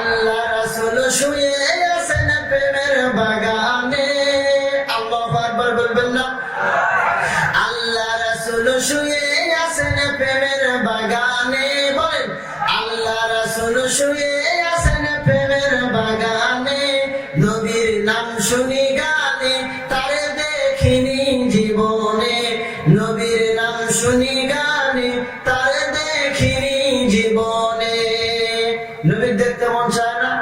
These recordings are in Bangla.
আল্লাহ রাসূল শুয়ে আছেন প্রেমের বাগানে। আল্লাহু আকবার বলবেন না? আল্লাহ রাসূল শুয়ে আছেন প্রেমের বাগানে। বলেন, আল্লাহ রাসূল শুয়ে আছেন প্রেমের বাগানে। নবীর নাম শুনি গানে, তারে দেখিনি জীবনে। নবীর নাম শুনি গানে, তারে দেখিনি জীবনে। নবীর দেখতে মন চায় না?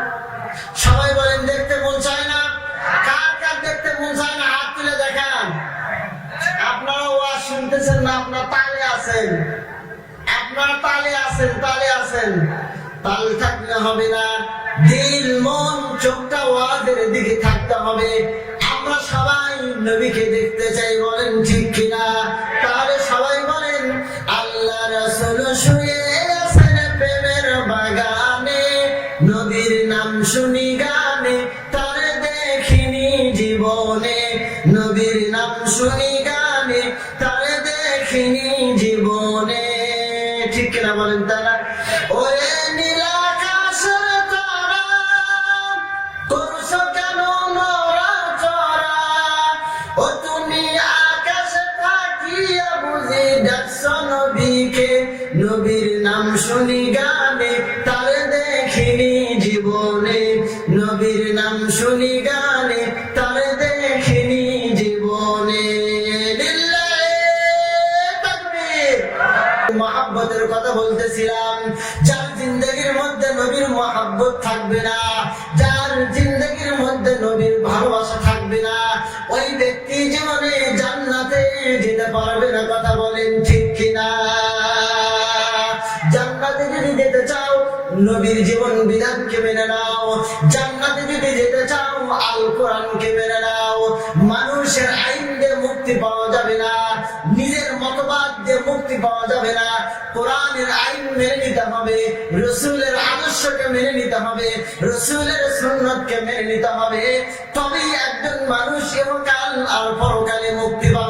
সবাই বলেন, দেখতে মন চায় না? কার কার দেখতে মন চায় না? হাত তুলে দেখান। আপনারা ওয়াজ শুনতেছেন না? আপনারা তালে আছেন, আপনারা তালে আছেন, তালে আছেন। তাল থাকলে হবে না, দিল মন চোখটা ওয়াজের দিকে থাকতে হবে। আমরা সবাই নবীকে দেখতে চাই, বলেন ঠিক কিনা? তাহলে সবাই বলেন, আল্লাহ রাসূল শুয়ে আছেন প্রেমের বাগানে। নবীর নাম শুনি গানে, তারে দেখিনি জীবনে। নবীর নাম শুনি গানে, তারে দেখিনি জীবনে। ঠিক কিনা বলেন তারা? ওরে নীল আকাশের তারা, করছো কেন নড়াচড়া? ও তুমি আকাশে থাকিয়া বুঝি দেখছো নবীকে। নবীর নাম শুনি গানে, তারে দেখিনি জীবনে। নবীর নাম শুনি গানে, তারে দেখিনি জীবনে। মহাব্বতের কথা বলতেছিলাম। যার জিন্দগির মধ্যে নবীর মহাব্বত থাকবে না, যার জিন্দগির মধ্যে নবীর ভালোবাসা থাকবে না, ওই ব্যক্তি জীবনে জান্নাতে যেতে পারবে না। কথা বলেন ঠিক কিনা? জান্নাতে যদি যেতে চাও, নবীর জীবন বিধানকে মেনে নাও। জান্নাতে যদি যেতে চাও, আল কোরআনকে মেনে নাও। মানুষের আইন দিয়ে মুক্তি পাওয়া যাবে না, নিজের মতবাদ দিয়ে মুক্তি পাওয়া যাবে না। কোরআনের আইন মেনে নিতে হবে, রাসূলের আদর্শকে মেনে নিতে হবে, রাসূলের সুন্নাতকে মেনে নিতে হবে। তবেই একজন মানুষ ইহকাল আর পরকালে মুক্তি পাবে।